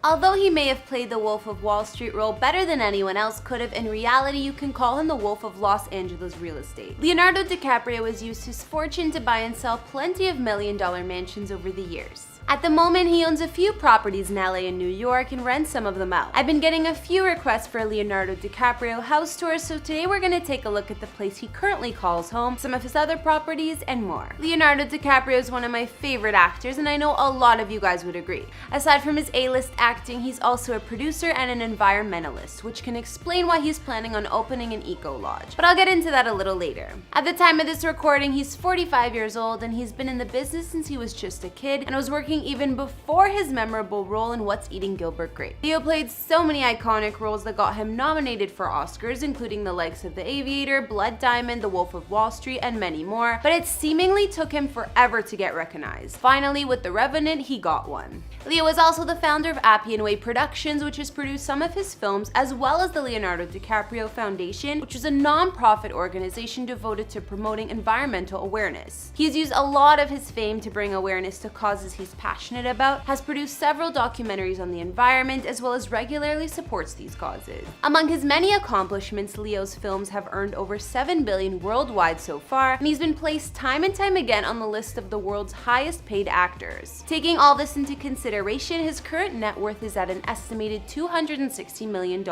Although he may have played the Wolf of Wall Street role better than anyone else could have, in reality you can call him the Wolf of Los Angeles real estate. Leonardo Dicaprio has used his fortune to buy and sell plenty of million-dollar mansions over the years. At the moment, he owns a few properties in LA and New York and rents some of them out. I've been getting a few requests for Leonardo Dicaprio house tours, so today we're going to take a look at the place he currently calls home, some of his other properties, and more. Leonardo Dicaprio is one of my favorite actors, and I know a lot of you guys would agree. Aside from his A-list acting, he's also a producer and an environmentalist, which can explain why he's planning on opening an eco-lodge. But I'll get into that a little later. At the time of this recording, he's 45 years old, and he's been in the business since he was just a kid, and was working even before his memorable role in What's Eating Gilbert Grape. Leo played so many iconic roles that got him nominated for Oscars, including the likes of The Aviator, Blood Diamond, The Wolf of Wall Street, and many more, but it seemingly took him forever to get recognized. Finally, with The Revenant, he got one. Leo is also the founder of Appian Way Productions, which has produced some of his films, as well as the Leonardo DiCaprio Foundation, which is a non-profit organization devoted to promoting environmental awareness. He's used a lot of his fame to bring awareness to causes he's passionate about, has produced several documentaries on the environment, as well as regularly supports these causes. Among his many accomplishments, Leo's films have earned over $7 billion worldwide so far, and he's been placed time and time again on the list of the world's highest paid actors. Taking all this into consideration, his current net worth is at an estimated $260 million.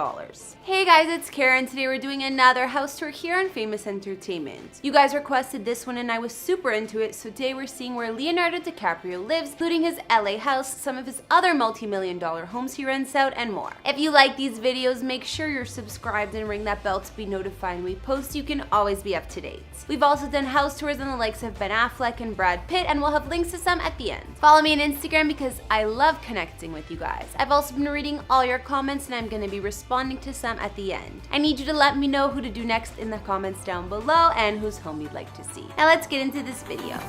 Hey guys, it's Karen. Today we're doing another house tour here on Famous Entertainment. You guys requested this one and I was super into it, so today we're seeing where Leonardo DiCaprio lives, including his LA house, some of his other multi-million-dollar homes he rents out, and more. If you like these videos, make sure you're subscribed and ring that bell to be notified when we post. You can always be up to date. We've also done house tours on the likes of Ben Affleck and Brad Pitt, and we'll have links to some at the end. Follow me on Instagram because I love connecting with you guys. I've also been reading all your comments and I'm going to be responding to some at the end. I need you to let me know who to do next in the comments down below and whose home you'd like to see. Now let's get into this video.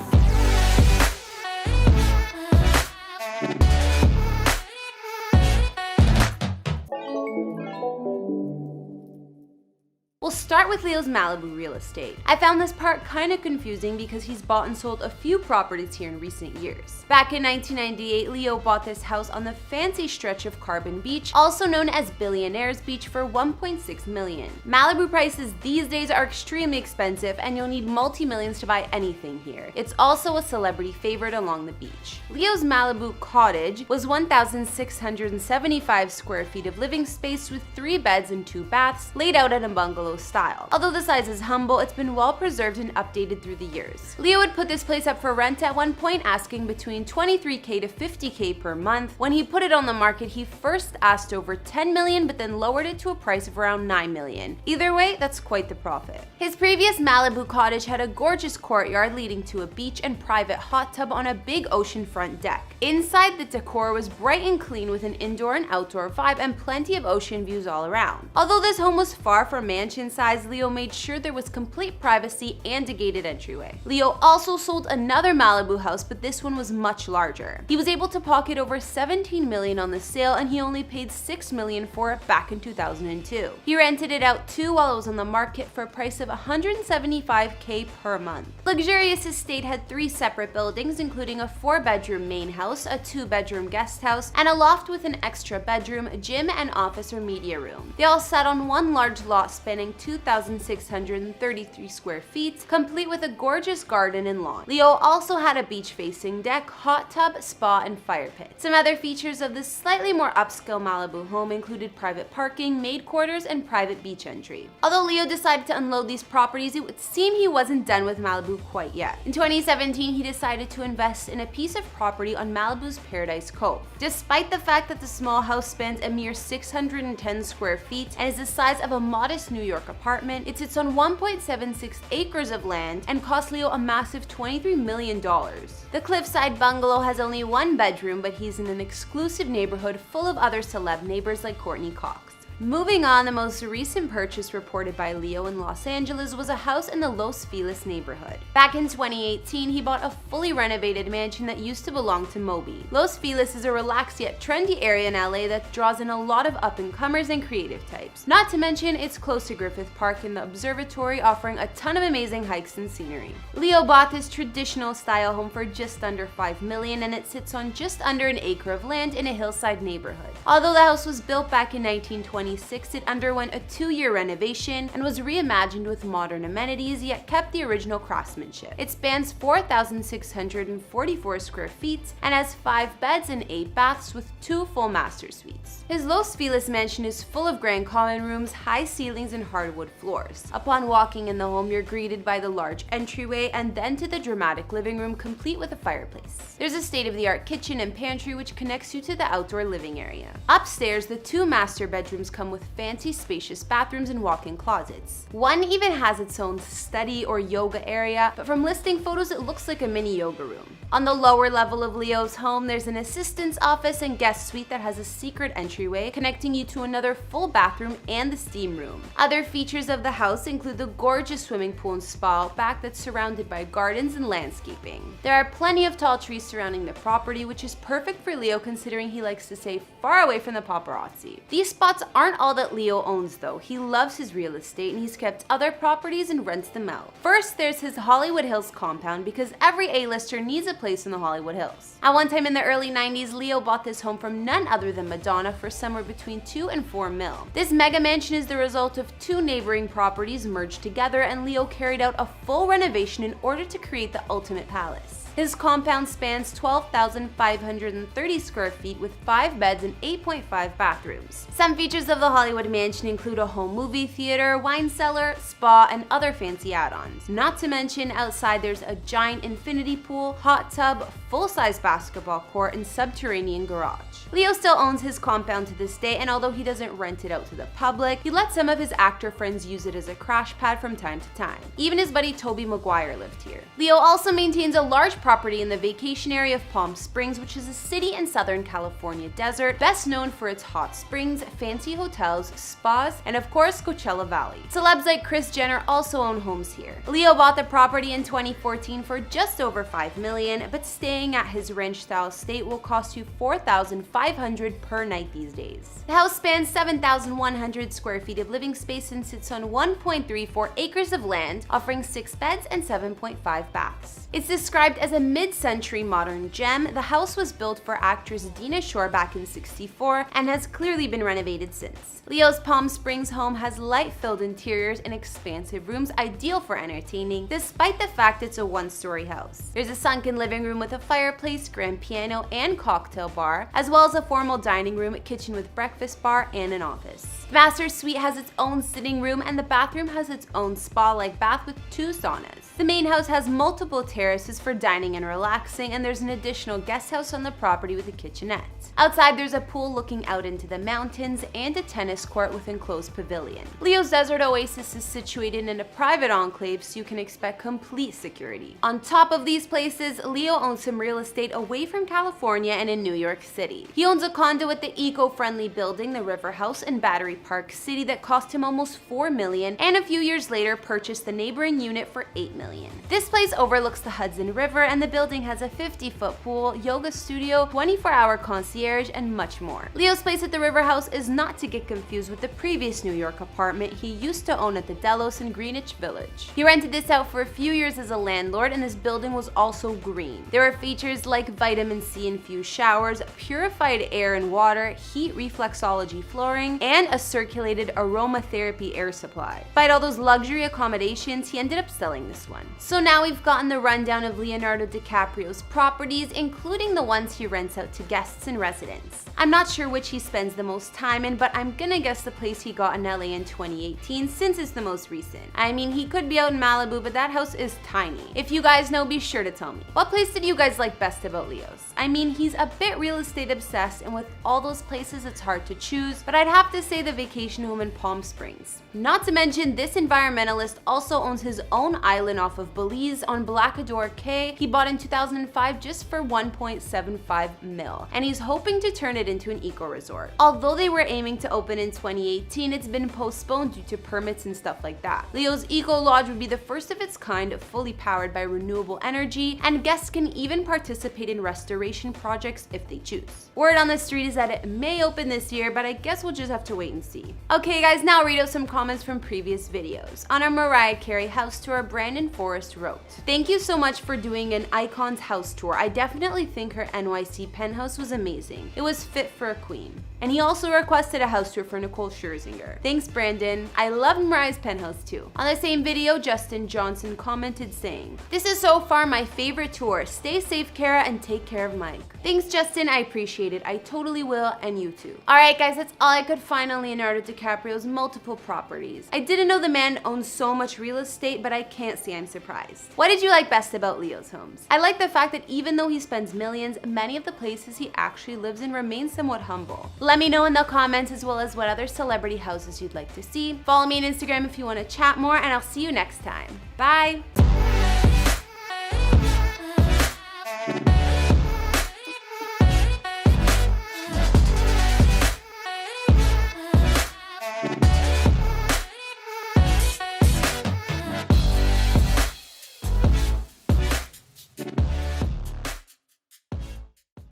We'll start with Leo's Malibu real estate. I found this part kind of confusing because he's bought and sold a few properties here in recent years. Back in 1998, Leo bought this house on the fancy stretch of Carbon Beach, also known as Billionaires Beach, for $1.6 million. Malibu prices these days are extremely expensive and you'll need multi-millions to buy anything here. It's also a celebrity favorite along the beach. Leo's Malibu cottage was 1,675 square feet of living space with 3 beds and 2 baths, laid out in a bungalow style. Although the size is humble, it's been well preserved and updated through the years. Leo would put this place up for rent at one point, asking between $23K to $50K per month. When he put it on the market, he first asked over $10 million, but then lowered it to a price of around $9 million. Either way, that's quite the profit. His previous Malibu cottage had a gorgeous courtyard leading to a beach and private hot tub on a big oceanfront deck. Inside, the decor was bright and clean with an indoor and outdoor vibe and plenty of ocean views all around. Although this home was far from mansion size, Leo made sure there was complete privacy and a gated entryway. Leo also sold another Malibu house, but this one was much larger. He was able to pocket over $17 million on the sale, and he only paid $6 million for it back in 2002. He rented it out too while it was on the market for a price of $175K per month. Luxurious estate had 3 separate buildings, including a 4-bedroom main house, a 2-bedroom guest house, and a loft with an extra bedroom, gym, and office or media room. They all sat on one large lot spanning 2,633 square feet, complete with a gorgeous garden and lawn. Leo also had a beach-facing deck, hot tub, spa, and fire pit. Some other features of this slightly more upscale Malibu home included private parking, maid quarters, and private beach entry. Although Leo decided to unload these properties, it would seem he wasn't done with Malibu quite yet. In 2017, he decided to invest in a piece of property on Malibu's Paradise Cove. Despite the fact that the small house spans a mere 610 square feet and is the size of a modest New York apartment, it sits on 1.76 acres of land and cost Leo a massive $23 million. The cliffside bungalow has only 1 bedroom, but he's in an exclusive neighborhood full of other celeb neighbors like Courtney Cox. Moving on, the most recent purchase reported by Leo in Los Angeles was a house in the Los Feliz neighborhood. Back in 2018, he bought a fully renovated mansion that used to belong to Moby. Los Feliz is a relaxed yet trendy area in LA that draws in a lot of up-and-comers and creative types. Not to mention, it's close to Griffith Park and the observatory, offering a ton of amazing hikes and scenery. Leo bought this traditional style home for just under $5 million, and it sits on just under an acre of land in a hillside neighborhood. Although the house was built back in 1926, it underwent a 2-year renovation and was reimagined with modern amenities, yet kept the original craftsmanship. It spans 4,644 square feet and has 5 beds and 8 baths with 2 full master suites. His Los Feliz mansion is full of grand common rooms, high ceilings, and hardwood floors. Upon walking in the home, you're greeted by the large entryway and then to the dramatic living room complete with a fireplace. There's a state-of-the-art kitchen and pantry which connects you to the outdoor living area. Upstairs, the 2 master bedrooms come with fancy, spacious bathrooms and walk-in closets. One even has its own study or yoga area, but from listing photos, it looks like a mini yoga room. On the lower level of Leo's home, there's an assistant's office and guest suite that has a secret entryway connecting you to another full bathroom and the steam room. Other features of the house include the gorgeous swimming pool and spa out back that's surrounded by gardens and landscaping. There are plenty of tall trees surrounding the property, which is perfect for Leo considering he likes to stay far away from the paparazzi. These spots aren't all that Leo owns though. He loves his real estate and he's kept other properties and rents them out. First, there's his Hollywood Hills compound because every A-lister needs a place in the Hollywood Hills. At one time in the early 90s, Leo bought this home from none other than Madonna for somewhere between $2 and $4 million. This mega mansion is the result of 2 neighboring properties merged together, and Leo carried out a full renovation in order to create the ultimate palace. His compound spans 12,530 square feet with 5 beds and 8.5 bathrooms. Some features of the Hollywood mansion include a home movie theater, wine cellar, spa, and other fancy add-ons. Not to mention, outside there's a giant infinity pool, hot tub, full-size basketball court, and subterranean garage. Leo still owns his compound to this day, and although he doesn't rent it out to the public, he lets some of his actor friends use it as a crash pad from time to time. Even his buddy Tobey Maguire lived here. Leo also maintains a large property in the vacation area of Palm Springs, which is a city in Southern California desert, best known for its hot springs, fancy hotels, spas, and of course Coachella Valley. Celebs like Kris Jenner also own homes here. Leo bought the property in 2014 for just over $5 million, but staying at his ranch-style estate will cost you $4,500 per night these days. The house spans 7,100 square feet of living space and sits on 1.34 acres of land, offering 6 beds and 7.5 baths. It's described as a mid-century modern gem. The house was built for actress Dina Shore back in '64 and has clearly been renovated since. Leo's Palm Springs home has light-filled interiors and expansive rooms ideal for entertaining, despite the fact it's a 1-story house. There's a sunken living room with a fireplace, grand piano, and cocktail bar, as well as a formal dining room, kitchen with breakfast bar, and an office. The master suite has its own sitting room, and the bathroom has its own spa-like bath with 2 saunas. The main house has multiple terraces for dining and relaxing, and there's an additional guest house on the property with a kitchenette. Outside, there's a pool looking out into the mountains and a tennis court with enclosed pavilion. Leo's desert oasis is situated in a private enclave, so you can expect complete security. On top of these places, Leo owns some real estate away from California and in New York City. He owns a condo at the eco-friendly building, the River House in Battery Park City, that cost him almost $4 million, and a few years later purchased the neighboring unit for $8 million. This place overlooks the Hudson River, and the building has a 50-foot pool, yoga studio, 24-hour concierge, and much more. Leo's place at the River House is not to get confused with the previous New York apartment he used to own at the Delos in Greenwich Village. He rented this out for a few years as a landlord, and this building was also green. There were features like vitamin C infused showers, purified air and water, heat reflexology flooring, and a circulated aromatherapy air supply. Despite all those luxury accommodations, he ended up selling this one. So now we've gotten the rundown of Leonardo Dicaprio's properties, including the ones he rents out to guests and residents. I'm not sure which he spends the most time in, but I'm gonna guess the place he got in LA in 2018 since it's the most recent. I mean, he could be out in Malibu, but that house is tiny. If you guys know, be sure to tell me. What place did you guys like best about Leo's? I mean, he's a bit real estate obsessed, and with all those places it's hard to choose, but I'd have to say the vacation home in Palm Springs. Not to mention, this environmentalist also owns his own island off of Belize on Blackador Cay he bought in 2005 just for 1.75 mil, and he's hoping to turn it into an eco resort. Although they were aiming to open in 2018, it's been postponed due to permits and stuff like that. Leo's Eco Lodge would be the first of its kind, fully powered by renewable energy, and guests can even participate in restoration projects if they choose. Word on the street is that it may open this year, but I guess we'll just have to wait and see. Okay guys, now read out some comments from previous videos. On our Mariah Carey house tour, Brandon Forrest wrote, "Thank you so much for doing an Icon's house tour. I definitely think her NYC penthouse was amazing. It was fit for a queen." And he also requested a house tour for Nicole Scherzinger. Thanks, Brandon. I loved Mariah's penthouse too. On the same video, Justin Johnson commented saying, "This is so far my favorite tour. Stay safe, Kara, and take care of Mike." Thanks, Justin. I appreciate it. I totally will, and you too. Alright guys, that's all I could find on Leonardo Dicaprio's multiple properties. I didn't know the man owns so much real estate, but I can't say I'm surprised. What did you like best about Leo's homes? I like the fact that even though he spends millions, many of the places he actually lives in remain somewhat humble. Let me know in the comments as well as what other celebrity houses you'd like to see. Follow me on Instagram if you want to chat more, and I'll see you next time. Bye!